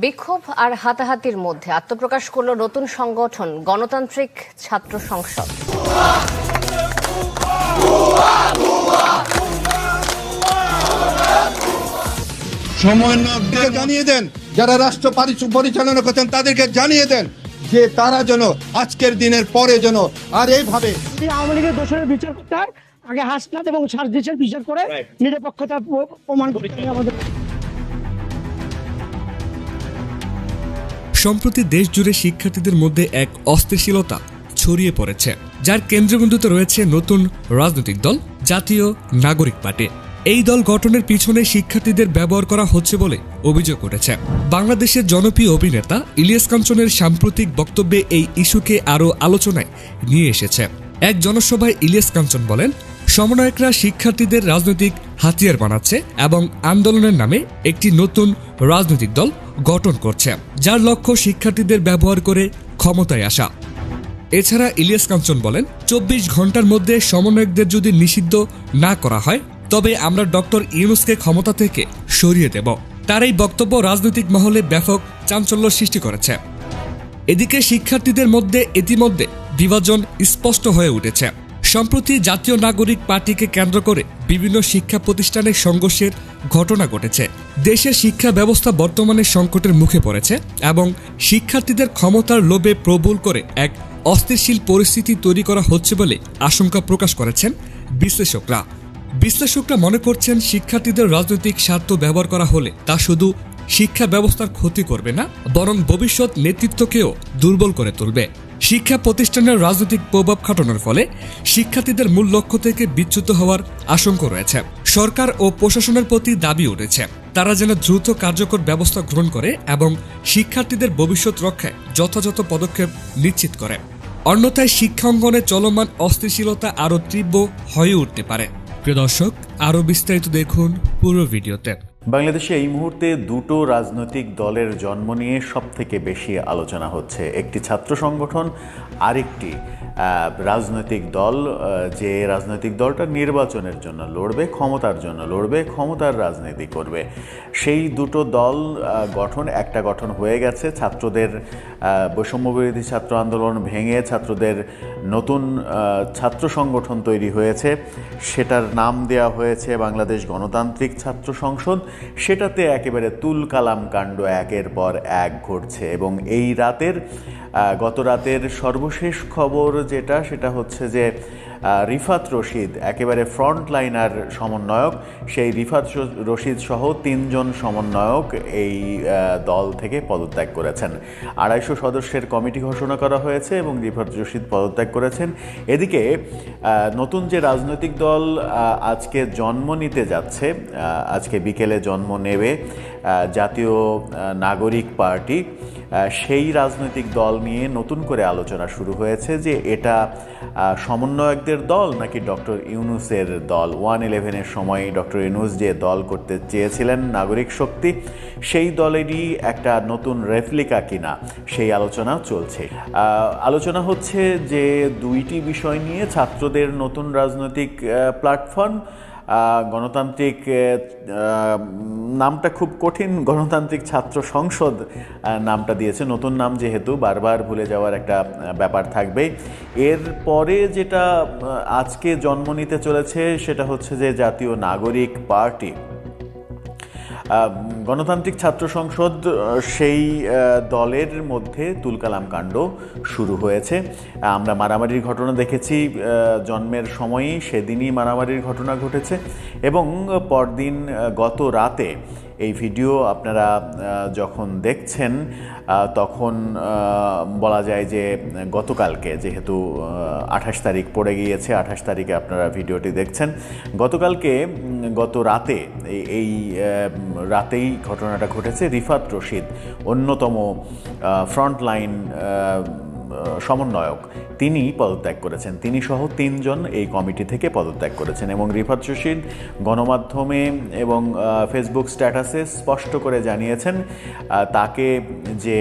বিক্ষোভ আর হাতাহাতির মধ্যে আত্মপ্রকাশ করল নতুন সংগঠন গণতান্ত্রিক ছাত্র সংসদ। সমন্বয়কদের জানিয়ে দেন, যারা রাষ্ট্র পরিচালনা করছেন তাদেরকে জানিয়ে দেন যে তারা যেন আজকের দিনের পরে যেন আর এইভাবে আওয়ামী লীগের দোষের বিচার করতে হয়, আগে হাসনাত এবং সার্জিসের বিচার করে নিরপেক্ষতা প্রমাণ করতে হবে আমাদের। সম্প্রতি দেশ জুড়ে শিক্ষার্থীদের মধ্যে এক অস্থিতিশীলতা ছড়িয়ে পড়েছে, যার কেন্দ্রবিন্দুতে রয়েছে নতুন রাজনৈতিক দল জাতীয় নাগরিক পার্টি। এই দল গঠনের পিছনে শিক্ষার্থীদের ব্যবহার করা হচ্ছে বলে অভিযোগ উঠেছে। বাংলাদেশের জনপ্রিয় অভিনেতা ইলিয়াস কাঞ্চনের সাম্প্রতিক বক্তব্যে এই ইস্যুকে আরও আলোচনায় নিয়ে এসেছে। এক জনসভায় ইলিয়াস কাঞ্চন বলেন, সমন্বয়করা শিক্ষার্থীদের রাজনৈতিক হাতিয়ার বানাচ্ছে এবং আন্দোলনের নামে একটি নতুন রাজনৈতিক দল গঠন করছে, যার লক্ষ্য শিক্ষার্থীদের ব্যবহার করে ক্ষমতায় আসা। এছাড়া ইলিয়াস কাঞ্চন বলেন, 24 ঘন্টার মধ্যে সমন্বয়কদের যদি নিষিদ্ধ না করা হয় তবে আমরা ডক্টর ইউনূসকে ক্ষমতা থেকে সরিয়ে দেব। তার এই বক্তব্য রাজনৈতিক মহলে ব্যাপক চাঞ্চল্য সৃষ্টি করেছে। এদিকে শিক্ষার্থীদের মধ্যে ইতিমধ্যে বিভাজন স্পষ্ট হয়ে উঠেছে। সম্প্রতি জাতীয় নাগরিক পার্টিকে কেন্দ্র করে বিভিন্ন শিক্ষা প্রতিষ্ঠানের সংঘর্ষের ঘটনা ঘটেছে। দেশের শিক্ষা ব্যবস্থা বর্তমানে সংকটের মুখে পড়েছে এবং শিক্ষার্থীদের ক্ষমতার লোভে প্রবল করে এক অস্থিতিশীল পরিস্থিতি তৈরি করা হচ্ছে বলে আশঙ্কা প্রকাশ করেছেন বিশ্লেষকরা। মনে করছেন, শিক্ষার্থীদের রাজনৈতিক স্বার্থ ব্যবহার করা হলে তা শুধু শিক্ষা ব্যবস্থার ক্ষতি করবে না, বরং ভবিষ্যৎ নেতৃত্বকেও দুর্বল করে তুলবে। শিক্ষা প্রতিষ্ঠানের রাজনৈতিক প্রভাব খাটানোর ফলে শিক্ষার্থীদের মূল লক্ষ্য থেকে বিচ্যুত হওয়ার আশঙ্কা রয়েছে। সরকার ও প্রশাসনের প্রতি দাবি উঠেছে তারা যেন দ্রুত কার্যকর ব্যবস্থা গ্রহণ করে এবং শিক্ষার্থীদের ভবিষ্যৎ রক্ষায় যথাযথ পদক্ষেপ নিশ্চিত করে। অন্যথায় শিক্ষাঙ্গনে চলমান অস্থিতিশীলতা আরও তীব্র হয়ে উঠতে পারে। প্রিয় দর্শক, আরও বিস্তারিত দেখুন পুরো ভিডিওতে। বাংলাদেশে এই মুহূর্তে দুটো রাজনৈতিক দলের জন্ম নিয়ে সবথেকে বেশি আলোচনা হচ্ছে। একটি ছাত্র সংগঠন, আরেকটি রাজনৈতিক দল, যে রাজনৈতিক দলটা নির্বাচনের জন্য লড়বে, ক্ষমতার জন্য লড়বে, ক্ষমতার রাজনীতি করবে। সেই দুটো দল একটা গঠন হয়ে গেছে। ছাত্রদের বৈষম্যবিরোধী ছাত্র আন্দোলন ভেঙে ছাত্রদের নতুন ছাত্র সংগঠন তৈরি হয়েছে। সেটার নাম দেওয়া হয়েছে বাংলাদেশ গণতান্ত্রিক ছাত্র সংসদ। সেটাতে একেবারে তুলকালাম কাণ্ড একের পর এক ঘটছে এবং এই গত রাতের সর্বশেষ খবর সেটা হচ্ছে যে রিফাত রশিদ, একেবারে ফ্রন্টলাইনার সমন্বয়ক, সেই রিফাত রশিদ সহ 3 জন সমন্বয়ক এই দল থেকে পদত্যাগ করেছেন। 250 সদস্যের কমিটি ঘোষণা করা হয়েছে এবং রিফাত রশিদ পদত্যাগ করেছেন। এদিকে নতুন যে রাজনৈতিক দল আজকে জন্ম নিতে যাচ্ছে, আজকে বিকেলে জন্ম নেবে জাতীয় নাগরিক পার্টি, সেই রাজনৈতিক দল নিয়ে নতুন করে আলোচনা শুরু হয়েছে যে এটা সমন্বয়কদের দল নাকি ডক্টর ইউনূসের দল। 1/11-এর সময় ডক্টর ইউনূস যে দল করতে চেয়েছিলেন নাগরিক শক্তি, সেই দলেরই একটা নতুন রেপ্লিকা কিনা, সেই আলোচনা চলছে। আলোচনা হচ্ছে যে দুইটি বিষয় নিয়ে, ছাত্রদের নতুন রাজনৈতিক প্ল্যাটফর্ম, গণতান্ত্রিক, নামটা খুব কঠিন, গণতান্ত্রিক ছাত্র সংসদ নামটা দিয়েছে, নতুন নাম যেহেতু বারবার ভুলে যাওয়ার একটা ব্যাপার থাকবে। এরপরে যেটা আজকে জন্ম নিতে চলেছে সেটা হচ্ছে যে জাতীয় নাগরিক পার্টি। গণতান্ত্রিক ছাত্র সংসদ, সেই দলের মধ্যে তুলকালাম কাণ্ড শুরু হয়েছে। আমরা মারামারির ঘটনা দেখেছি জন্মের সময়ই, সেদিনই মারামারির ঘটনা ঘটেছে এবং পরদিন গত রাতে এই ভিডিও আপনারা যখন দেখছেন তখন বলা যায় যে গতকালকে, যেহেতু 28 তারিখ পড়ে গিয়েছে, 28 তারিখে আপনারা ভিডিওটি দেখছেন, গত রাতেই ঘটনাটা ঘটেছে। রিফাত রশিদ, অন্যতম ফ্রন্টলাইন সমন্বয়ক, তিনি পদত্যাগ করেছেন। তিনি সহ 3 জন এই কমিটি থেকে পদত্যাগ করেছেন এবং রিফাত রশিদ গণমাধ্যমে এবং ফেসবুক স্ট্যাটাসে স্পষ্ট করে জানিয়েছেন তাকে যে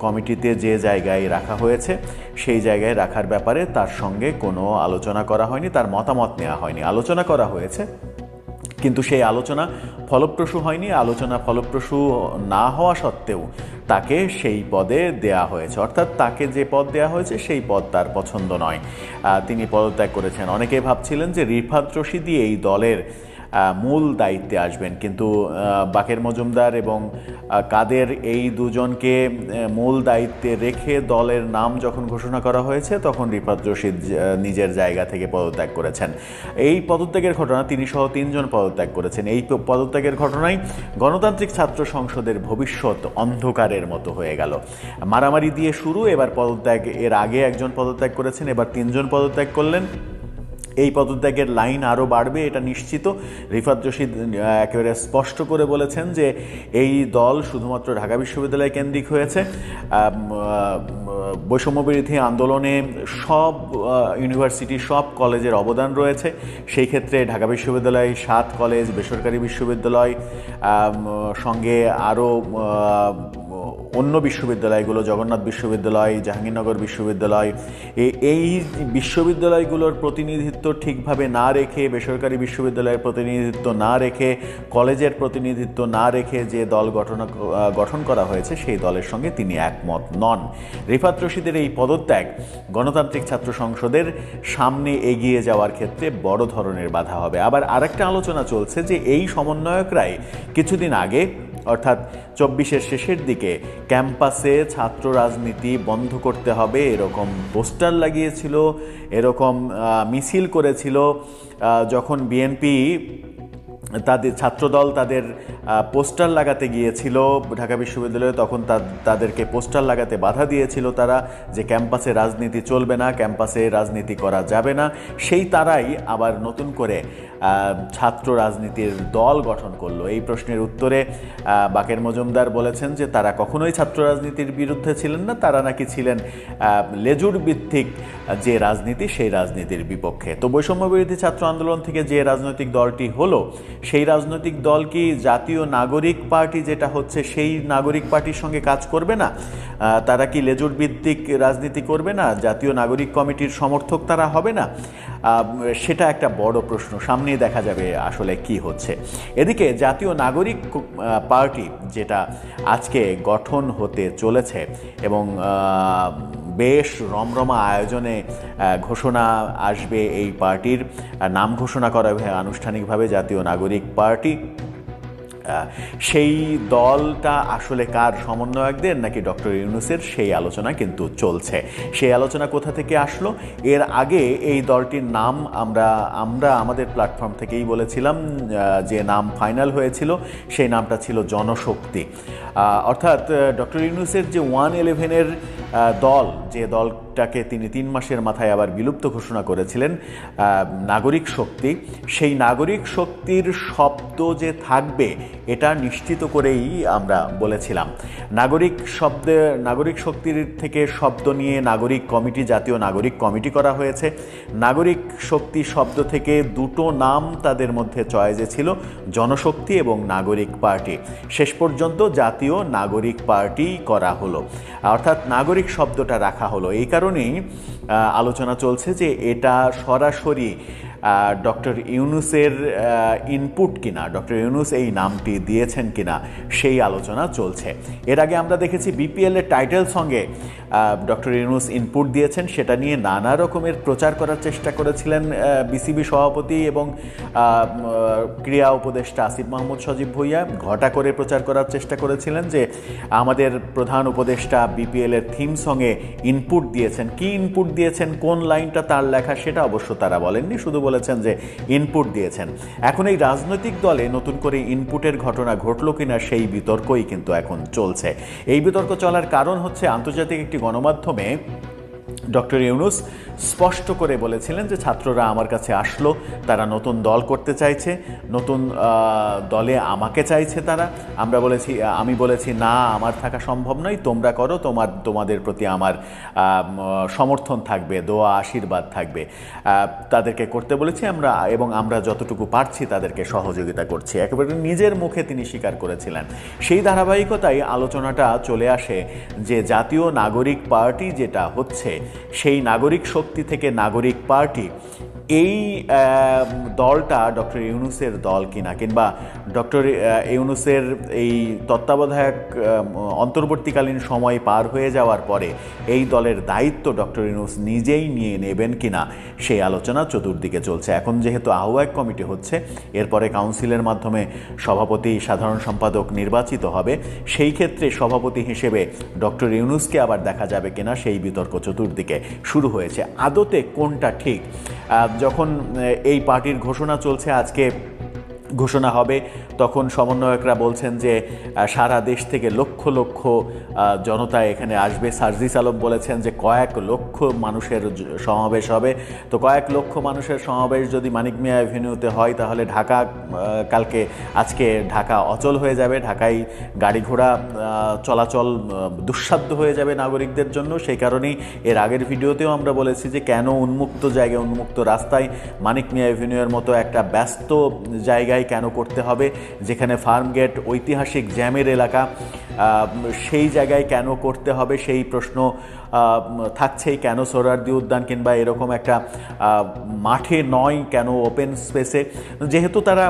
কমিটিতে যে জায়গায় রাখা হয়েছে সেই জায়গায় রাখার ব্যাপারে তার সঙ্গে কোনো আলোচনা করা হয়নি, তার মতামত নেওয়া হয়নি। আলোচনা করা হয়েছে কিন্তু সেই আলোচনা ফলপ্রসূ হয়নি। আলোচনা ফলপ্রসূ না হওয়া সত্ত্বেও তাকে সেই পদে দেয়া হয়েছে, অর্থাৎ তাকে যে পদ দেয়া হয়েছে সেই পদ তার পছন্দ নয়, তিনি পদত্যাগ করেছেন। অনেকে ভাবছিলেন যে রিফাত রশিদই এই দলের মূল দায়িত্বে আসবেন, কিন্তু বাকের মজুমদার এবং কাদের এই দুজনকে মূল দায়িত্বে রেখে দলের নাম যখন ঘোষণা করা হয়েছে তখন রিফাত রশিদ নিজের জায়গা থেকে পদত্যাগ করেছেন। এই পদত্যাগের ঘটনা, তিনি সহ 3 জন পদত্যাগ করেছেন। এই পদত্যাগের ঘটনায় গণতান্ত্রিক ছাত্র সংসদের ভবিষ্যৎ অন্ধকারের মতো হয়ে গেল। মারামারি দিয়ে শুরু, এবার পদত্যাগ, এর আগে একজন পদত্যাগ করেছেন, এবার 3 জন পদত্যাগ করলেন। এই পদত্যাগের লাইন আরও বাড়বে এটা নিশ্চিত। রিফাত রশিদ একেবারে স্পষ্ট করে বলেছেন যে এই দল শুধুমাত্র ঢাকা বিশ্ববিদ্যালয় কেন্দ্রিক হয়েছে। বৈষম্যবিরোধী আন্দোলনে সব ইউনিভার্সিটি, সব কলেজের অবদান রয়েছে। সেই ক্ষেত্রে ঢাকা বিশ্ববিদ্যালয়, 7 কলেজ, বেসরকারি বিশ্ববিদ্যালয়, সঙ্গে আরও অন্য বিশ্ববিদ্যালয়গুলো, জগন্নাথ বিশ্ববিদ্যালয়, জাহাঙ্গীরনগর বিশ্ববিদ্যালয়, এই বিশ্ববিদ্যালয়গুলোর প্রতিনিধিত্ব ঠিকভাবে না রেখে, বেসরকারি বিশ্ববিদ্যালয়ের প্রতিনিধিত্ব না রেখে, কলেজের প্রতিনিধিত্ব না রেখে যে দল গঠন করা হয়েছে সেই দলের সঙ্গে তিনি একমত নন। রিফাত রশিদের এই পদত্যাগ গণতান্ত্রিক ছাত্র সংসদের সামনে এগিয়ে যাওয়ার ক্ষেত্রে বড় ধরনের বাধা হবে। আবার আরেকটা আলোচনা চলছে যে এই সমন্বয়করাই কিছুদিন আগে, অর্থাৎ 24-এর শেষের দিকে ক্যাম্পাসে ছাত্র রাজনীতি বন্ধ করতে হবে এরকম পোস্টার লাগিয়েছিল, এরকম মিছিল করেছিল। যখন বিএনপি তাদের ছাত্রদল তাদের পোস্টার লাগাতে গিয়েছিল ঢাকা বিশ্ববিদ্যালয়ে, তখন তাদেরকে পোস্টার লাগাতে বাধা দিয়েছিল তারা, যে ক্যাম্পাসে রাজনীতি চলবে না, ক্যাম্পাসে রাজনীতি করা যাবে না। সেই তারাই আবার নতুন করে ছাত্র রাজনীতির দল গঠন করলো। এই প্রশ্নের উত্তরে বাকের মজুমদার বলেছেন যে তারা কখনোই ছাত্র রাজনীতির বিরুদ্ধে ছিলেন না, তারা নাকি ছিলেন লেজুর ভিত্তিক যে রাজনীতি সেই রাজনীতির বিপক্ষে। তো বৈষম্যবিরোধী ছাত্র আন্দোলন থেকে যে রাজনৈতিক দলটি হলো, সেই রাজনৈতিক দল কি জাতীয় নাগরিক পার্টি যেটা হচ্ছে সেই নাগরিক পার্টির সঙ্গে কাজ করবে না? তারা কি লেজুর ভিত্তিক রাজনীতি করবে না? জাতীয় নাগরিক কমিটির সমর্থক তারা হবে না? সেটা একটা বড় প্রশ্ন, সামনেই দেখা যাবে আসলে কি হচ্ছে। এদিকে জাতীয় নাগরিক পার্টি যেটা আজকে গঠন হতে চলেছে এবং বেশ রমরমা আয়োজনে ঘোষণা আসবে, এই পার্টির নাম ঘোষণা করা হবে আনুষ্ঠানিকভাবে জাতীয় নাগরিক পার্টি। সেই দলটা আসলে কার, সমন্বয়কদের নাকি ডক্টর ইউনূসের, সেই আলোচনা কিন্তু চলছে। সেই আলোচনা কোথা থেকে আসলো? এর আগে এই দলটির নাম আমরা আমাদের প্ল্যাটফর্ম থেকেই বলেছিলাম, যে নাম ফাইনাল হয়েছিল সেই নামটা ছিল জনশক্তি। অর্থাৎ ডক্টর ইউনূসের যে 111-এর দল, যে দলটাকে তিনি 3 মাসের মাথায় আবার বিলুপ্ত ঘোষণা করেছিলেন, নাগরিক শক্তি, সেই নাগরিক শক্তির শব্দ যে থাকবে এটা নিশ্চিত করেই আমরা বলেছিলাম। নাগরিক শক্তির থেকে শব্দ নিয়ে নাগরিক কমিটি, জাতীয় নাগরিক কমিটি করা হয়েছে। নাগরিক শক্তি শব্দ থেকে 2টো নাম তাদের মধ্যে চয়েসে ছিল, জনশক্তি এবং নাগরিক পার্টি। শেষ পর্যন্ত জাতীয় নাগরিক পার্টি করা হলো, অর্থাৎ নাগরিক শব্দটা রাখা হলো। এই কারণেই আলোচনা চলছে যে এটা সরাসরি ডক্টর ইউনূসের ইনপুট কিনা, ডক্টর ইউনূস এই নামটি দিয়েছেন কিনা সেই আলোচনা চলছে। এর আগে আমরা দেখেছি বিপিএল-এর টাইটেল সঙ্গে ডক্টর ইউনূস ইনপুট দিয়েছেন, সেটা নিয়ে নানা রকমের প্রচার করার চেষ্টা করেছিলেন বিসিবি সভাপতি এবং ক্রীড়া উপদেষ্টা আসিফ মাহমুদ সজীব ভুঁইয়া। ঘটা করে প্রচার করার চেষ্টা করেছিলেন যে আমাদের প্রধান উপদেষ্টা বিপিএল-এর থিম সঙ্গে ইনপুট দিয়েছেন। কি ইনপুট দিয়েছেন, কোন লাইনটা তার লেখা সেটা অবশ্য তারা বলেননি, শুধু বলেছেন যে ইনপুট দিয়েছেন। এখন এই রাজনৈতিক দলে নতুন করে ইনপুটের ঘটনা ঘটল কিনা সেই বিতর্কই কিন্তু এখন চলছে। এই বিতর্ক চলার কারণ হচ্ছে আন্তর্জাতিক একটি গণমাধ্যমে ডক্টর ইউনূস স্পষ্ট করে বলেছিলেন যে ছাত্ররা আমার কাছে আসলো, তারা নতুন দল করতে চাইছে, নতুন দলে আমাকে চাইছে তারা। আমি বলেছি না, আমার থাকা সম্ভব নয়, তোমরা করো, তোমাদের প্রতি আমার সমর্থন থাকবে, দোয়া আশীর্বাদ থাকবে। তাদেরকে করতে বলেছি আমরা যতটুকু পারছি তাদেরকে সহযোগিতা করছি, একেবারে নিজের মুখে তিনি স্বীকার করেছিলেন। সেই ধারাবাহিকতায় আলোচনাটা চলে আসে যে জাতীয় নাগরিক পার্টি যেটা হচ্ছে, সেই নাগরিক শক্তি থেকে নাগরিক পার্টি, এই দলটা ডক্টর ইউনূসের দল কিনা, কিংবা ডক্টর ইউনূসের এই তত্ত্বাবধায়ক অন্তর্বর্তীকালীন সময় পার হয়ে যাওয়ার পরে এই দলের দায়িত্ব ডক্টর ইউনূস নিজেই নিয়ে নেবেন কিনা, সেই আলোচনা চতুর্দিকে চলছে। এখন যেহেতু আহ্বায়ক কমিটি হচ্ছে, এরপরে কাউন্সিলের মাধ্যমে সভাপতি, সাধারণ সম্পাদক নির্বাচিত হবে, সেই ক্ষেত্রে সভাপতি হিসেবে ডক্টর ইউনূসকে আবার দেখা যাবে কিনা, সেই বিতর্ক চতুর্দিকে শুরু হয়েছে। আদতে কোনটা ঠিক? যখন এই পার্টির ঘোষণা চলছে, আজকে ঘোষণা হবে, তখন সমন্বয়করা বলছেন যে সারা দেশ থেকে লক্ষ লক্ষ জনতা এখানে আসবে। সার্জিস আলম বলেছেন যে কয়েক লক্ষ মানুষের সমাবেশ হবে। তো কয়েক লক্ষ মানুষের সমাবেশ যদি মানিক মিয়া অ্যাভিনিউতে হয়, তাহলে ঢাকা আজকে ঢাকা অচল হয়ে যাবে, ঢাকায় গাড়ি ঘোড়া চলাচল দুঃসাধ্য হয়ে যাবে নাগরিকদের জন্য। সেই কারণেই এর আগের ভিডিওতেও আমরা বলেছি যে কেন উন্মুক্ত জায়গায়, উন্মুক্ত রাস্তায় মানিক মিয়া অ্যাভিনিউয়ের মতো একটা ব্যস্ত জায়গায় কেন করতে হবে, যেখানে ফার্মগেট ঐতিহাসিক জ্যামের এলাকা, সেই জায়গায় কেন করতে হবে, সেই প্রশ্ন থাকছেই। কেন সোহরাওয়ার্দী উদ্যান কিংবা এরকম একটা মাঠে নয়, কেন ওপেন স্পেসে? যেহেতু তারা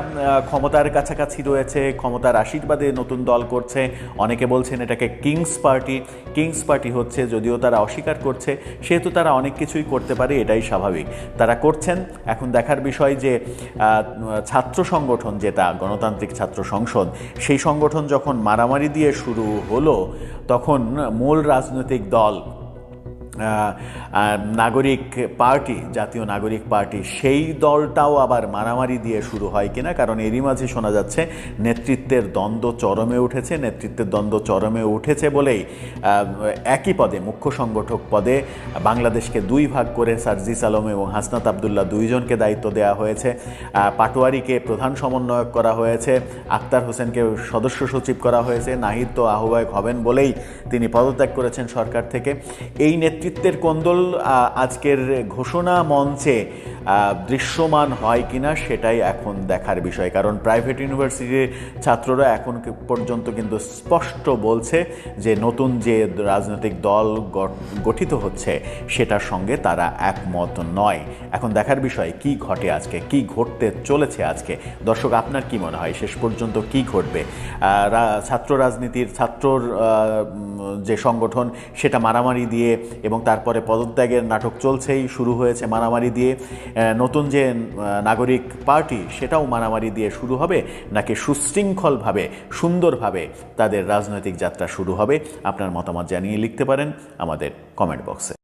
ক্ষমতার কাছাকাছি রয়েছে, ক্ষমতার আশীর্বাদে নতুন দল করছে, অনেকে বলছেন এটাকে কিংস পার্টি হচ্ছে, যদিও তারা অস্বীকার করছে, সেহেতু তারা অনেক কিছুই করতে পারে, এটাই স্বাভাবিক। তারা করছেন। এখন দেখার বিষয় যে ছাত্র সংগঠন, যেটা গণতান্ত্রিক ছাত্র সংসদ, সেই সংগঠন যখন মারামারি দিয়ে শুরু হলো, তখন মূল রাজনৈতিক দল নাগরিক পার্টি, জাতীয় নাগরিক পার্টি, সেই দলটাও আবার মারামারি দিয়ে শুরু হয় কিনা। কারণ এরই মাঝে শোনা যাচ্ছে নেতৃত্বের দ্বন্দ্ব চরমে উঠেছে বলেই একই পদে, মুখ্য সংগঠক পদে বাংলাদেশকে দুই ভাগ করে সার্জিস আলম এবং হাসনাত আবদুল্লাহ দুইজনকে দায়িত্ব দেওয়া হয়েছে। পাটোয়ারিকে প্রধান সমন্বয়ক করা হয়েছে, আক্তার হোসেনকে সদস্য সচিব করা হয়েছে। নাহিদ তো আহ্বায়ক হবেন বলেই তিনি পদত্যাগ করেছেন সরকার থেকে। এই নেতৃত্বের কোন্দল আজকের ঘোষণা মঞ্চে দৃশ্যমান হয় কিনা, সেটাই এখন দেখার বিষয়। কারণ প্রাইভেট ইউনিভার্সিটির ছাত্ররা এখন পর্যন্ত কিন্তু স্পষ্ট বলছে যে নতুন যে রাজনৈতিক দল গঠিত হচ্ছে, সেটার সঙ্গে তারা একমত নয়। এখন দেখার বিষয় কি ঘটে আজকে, কি ঘটতে চলেছে আজকে। দর্শক, আপনার কি মনে হয় শেষ পর্যন্ত কি ঘটবে? ছাত্র রাজনীতির, ছাত্রর যে সংগঠন, সেটা মারামারি দিয়ে, এবং তারপরে পদত্যাগের নাটক চলছেই, শুরু হয়েছে মারামারি দিয়ে। নতুন যে নাগরিক পার্টি, সেটাও মারামারি দিয়ে শুরু হবে, নাকি সুশৃঙ্খলভাবে, সুন্দরভাবে তাদের রাজনৈতিক যাত্রা শুরু হবে? আপনার মতামত জানিয়ে লিখতে পারেন আমাদের কমেন্ট বক্সে।